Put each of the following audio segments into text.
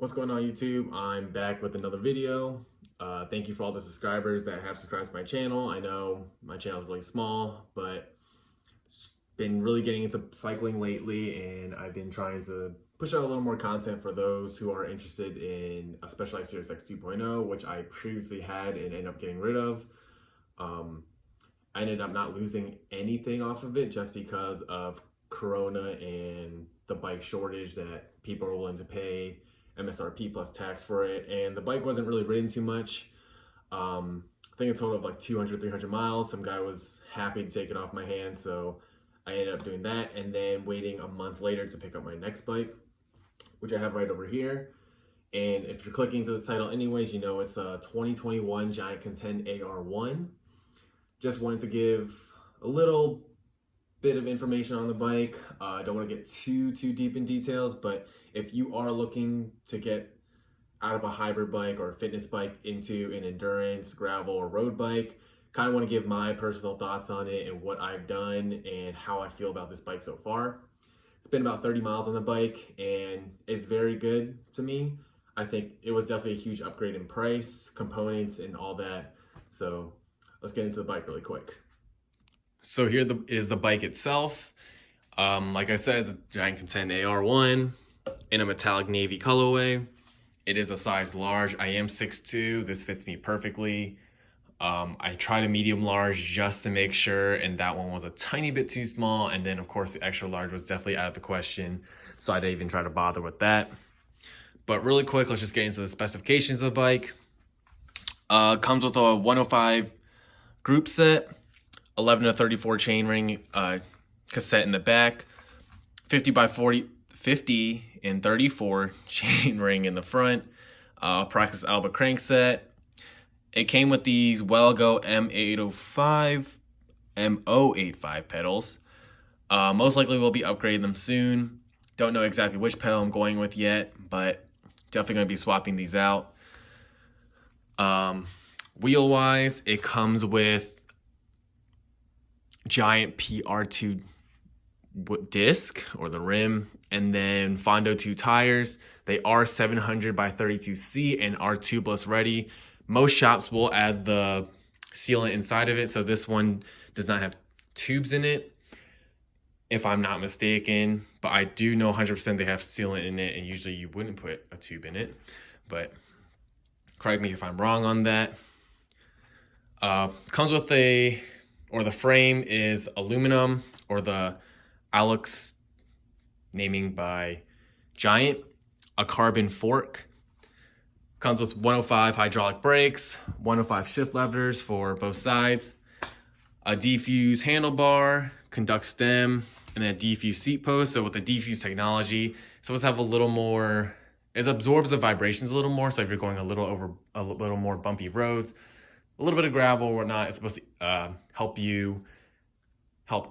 What's going on, YouTube? I'm back with another video. Thank you for all the subscribers that have subscribed to my channel. I know my channel is really small, but been really getting into cycling lately, and I've been trying to push out a little more content for those who are interested in a Specialized Sirius X 2.0, which I previously had and ended up getting rid of. I ended up not losing anything off of it just because of Corona and the bike shortage that people are willing to pay MSRP plus tax for it, and the bike wasn't really ridden too much. I think a total of like 200-300 miles. Some guy was happy to take it off my hands, so I ended up doing that and then waiting a month later to pick up my next bike, which I have right over here. And if you're clicking to this title anyways, you know it's a 2021 Giant Contend AR1. Just wanted to give a little bit of information on the bike. I don't want to get too deep in details, but if you are looking to get out of a hybrid bike or a fitness bike into an endurance, gravel, or road bike, kind of want to give my personal thoughts on it and what I've done and how I feel about this bike so far. It's been about 30 miles on the bike and it's very good to me. I think it was definitely a huge upgrade in price, components, and all that. So let's get into the bike really quick. So here is the bike itself. Like I said, it's a Giant Contend AR1 in a metallic navy colorway. It is a size large. I am 6'2". This fits me perfectly. I tried a medium large just to make sure, and that one was a tiny bit too small. And then of course the extra large was definitely out of the question, so I didn't even try to bother with that. But really quick, let's just get into the specifications of the bike. Comes with a 105 group set, 11 to 34 chainring cassette in the back, 50 and 34 chainring in the front, Praxis Alba crankset. It came with these Wellgo M085 pedals. Most likely we'll be upgrading them soon. Don't know exactly which pedal I'm going with yet, but definitely going to be swapping these out. Wheel wise, it comes with Giant PR2 disc, or the rim, and then Fondo 2 tires. They are 700 by 32C and are Tubeless Ready. Most shops will add the sealant inside of it, so this one does not have tubes in it, if I'm not mistaken, but I do know 100% they have sealant in it, and usually you wouldn't put a tube in it, but correct me if I'm wrong on that. Comes with the frame is aluminum, or the Alex naming by Giant, a carbon fork. Comes with 105 hydraulic brakes, 105 shift levers for both sides, a defuse handlebar, conduct stem, and then a defuse seat post. So with the defuse technology, it's supposed to have a little more, it absorbs the vibrations a little more. So if you're going a little more bumpy roads, a little bit of gravel or whatnot, it's supposed to help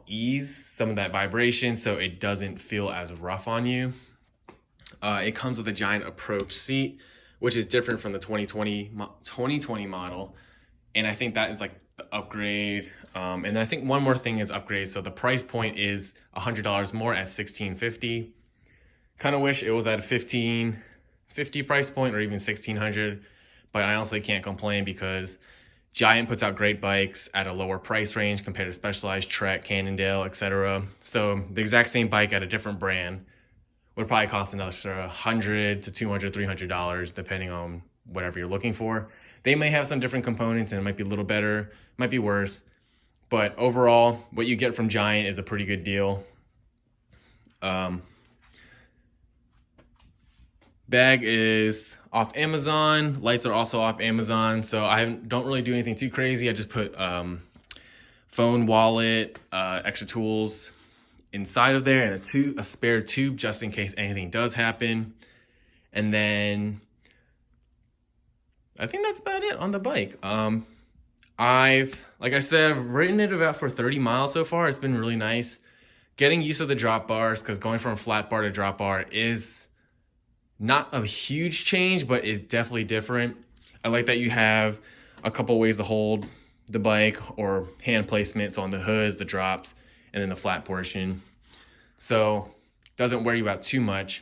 ease some of that vibration so it doesn't feel as rough on you. It comes with a Giant Approach seat, which is different from the 2020 model, and I think that is like the upgrade. And I think one more thing is upgrade. So the price point is $100 more at $1,650. Kind of wish it was at a $1,550 price point or even $1,600, but I honestly can't complain because Giant puts out great bikes at a lower price range compared to Specialized, Trek, Cannondale, etc. So the exact same bike at a different brand would probably cost an extra $100 to $200, $300, depending on whatever you're looking for. They may have some different components and it might be a little better, might be worse, but overall, what you get from Giant is a pretty good deal. Bag is off Amazon. Lights are also off Amazon, so I don't really do anything too crazy. I just put phone, wallet, extra tools inside of there, and a spare tube just in case anything does happen. And then I think that's about it on the bike. Like I said, I've ridden it about for 30 miles so far. It's been really nice. Getting used to the drop bars, because going from flat bar to drop bar is not a huge change, but is definitely different. I like that you have a couple ways to hold the bike, or hand placements on the hoods, the drops, and then the flat portion. So doesn't wear you out too much.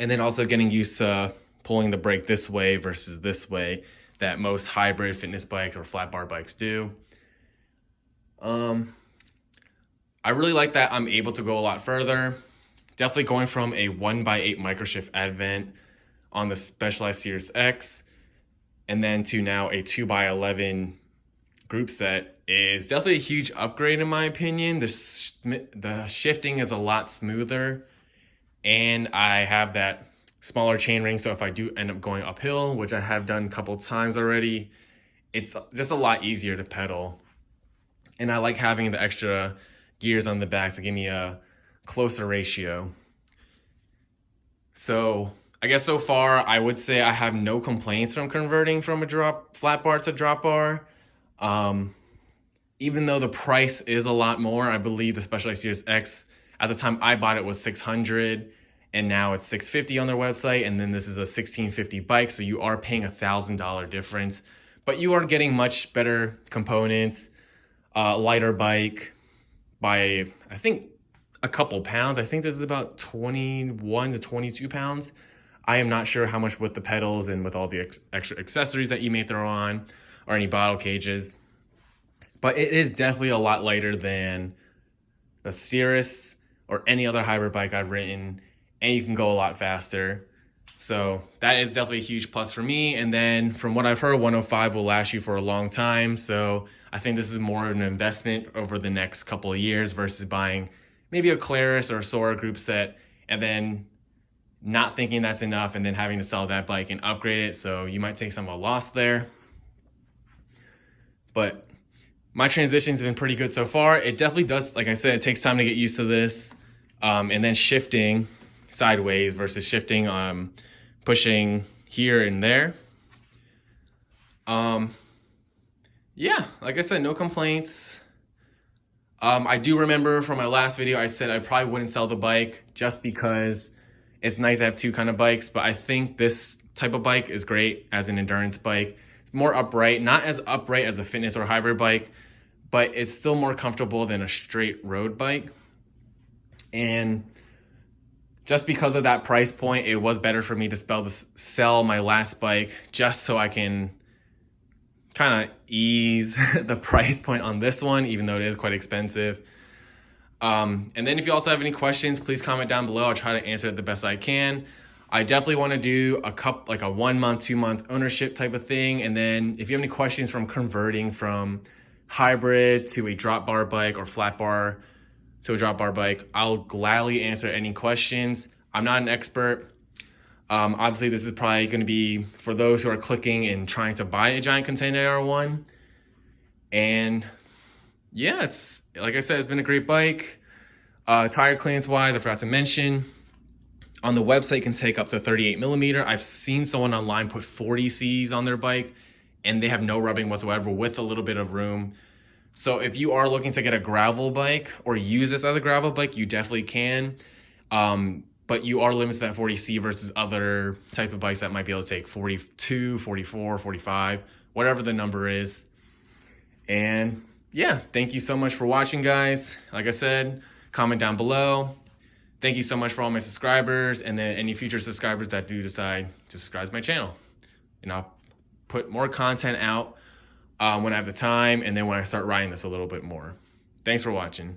And then also getting used to pulling the brake this way versus this way that most hybrid fitness bikes or flat bar bikes do. I really like that I'm able to go a lot further. Definitely going from a 1x8 microshift advent on the Specialized Sirius X and then to now a 2x11 group set is definitely a huge upgrade in my opinion. The shifting is a lot smoother, and I have that smaller chain ring, so if I do end up going uphill, which I have done a couple times already, it's just a lot easier to pedal. And I like having the extra gears on the back to give me a closer ratio. So I guess so far I would say I have no complaints from converting from a flat bar to drop bar. Even though the price is a lot more, I believe the Specialized Sirius X at the time I bought it was $600, and now it's $650 on their website, and then this is a $1,650 bike, so you are paying $1,000 difference, but you are getting much better components, lighter bike by I think a couple pounds. I think this is about 21 to 22 pounds. I am not sure how much with the pedals and with all the extra accessories that you may throw on or any bottle cages. But it is definitely a lot lighter than the Sirrus or any other hybrid bike I've ridden, and you can go a lot faster. So that is definitely a huge plus for me. And then from what I've heard, 105 will last you for a long time. So I think this is more of an investment over the next couple of years versus buying maybe a Claris or a Sora group set and then not thinking that's enough and then having to sell that bike and upgrade it. So you might take some of a loss there. But my transition's been pretty good so far. It definitely does, like I said, it takes time to get used to this. And then shifting sideways versus shifting, pushing here and there. Yeah, like I said, no complaints. I do remember from my last video, I said I probably wouldn't sell the bike just because it's nice to have two kind of bikes, but I think this type of bike is great as an endurance bike. It's more upright, not as upright as a fitness or hybrid bike, but it's still more comfortable than a straight road bike. And just because of that price point, it was better for me to sell my last bike just so I can kind of ease the price point on this one, even though it is quite expensive. And then if you also have any questions, please comment down below. I'll try to answer it the best I can. I definitely want to do like a 1 month, 2 month ownership type of thing. And then if you have any questions from converting from hybrid to a drop bar bike or flat bar to a drop bar bike, I'll gladly answer any questions. I'm not an expert. Obviously this is probably going to be for those who are clicking and trying to buy a Giant Contend AR1. And yeah, it's like I said, it's been a great bike. Tire clearance wise, I forgot to mention, on the website it can take up to 38 millimeter. I've seen someone online put 40 Cs on their bike and they have no rubbing whatsoever with a little bit of room. So if you are looking to get a gravel bike or use this as a gravel bike, you definitely can. But you are limited to that 40C versus other type of bikes that might be able to take 42, 44, 45, whatever the number is. And yeah, thank you so much for watching, guys. Like I said, comment down below. Thank you so much for all my subscribers, and then any future subscribers that do decide to subscribe to my channel. And I'll put more content out when I have the time, and then when I start writing this a little bit more. Thanks for watching.